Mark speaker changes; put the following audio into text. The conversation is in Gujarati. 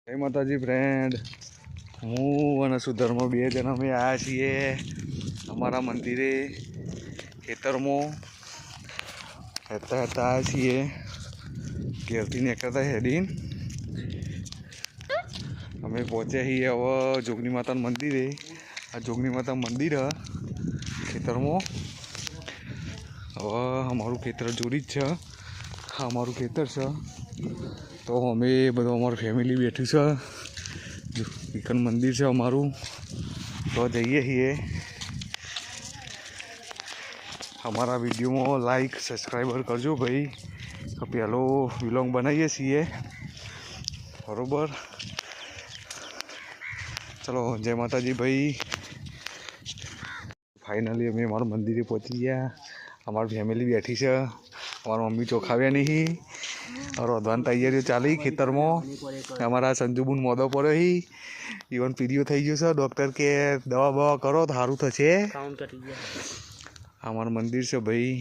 Speaker 1: જય માતાજી ફ્રેન્ડ, હું અને સુધર્મ બે જણા અમે આવ્યા છીએ અમારા મંદિરે ખેતરમાં હેતા આવ્યા છીએ. ઘેરથી નીકળતા હેડીન અમે પહોંચ્યા છીએ હવે જોગણી માતાનું મંદિરે. આ જોગણી માતા મંદિર ખેતરમાં. હવે અમારું ખેતર જોડી જ છે, અમારું ખેતર છે. તો અમે બધું અમારું ફેમિલી બેઠું છે. વિકન મંદિર છે અમારું, તો જઈએ છીએ. અમારા વિડીયોમાં લાઈક સબસ્ક્રાઈબર કરજો ભાઈ. તો પહેલો વિલોંગ બનાવીએ છીએ, બરાબર. ચલો, જય માતાજી ભાઈ. ફાઇનલી અમે અમારા મંદિરે પહોંચી ગયા. અમારી ફેમિલી બેઠી છે. અમારા મમ્મી ચોખાવ્યા નહીં, રોધવાની તૈયારીઓ ચાલી ખેતરમાં. અમારા સંજુબુન મોદો પડ્યો. ઇવન પીડીઓ થઈ ગયો છે. ડૉક્ટર કે દવા બવા કરો તો સારું થશે. અમારું મંદિર છે ભાઈ.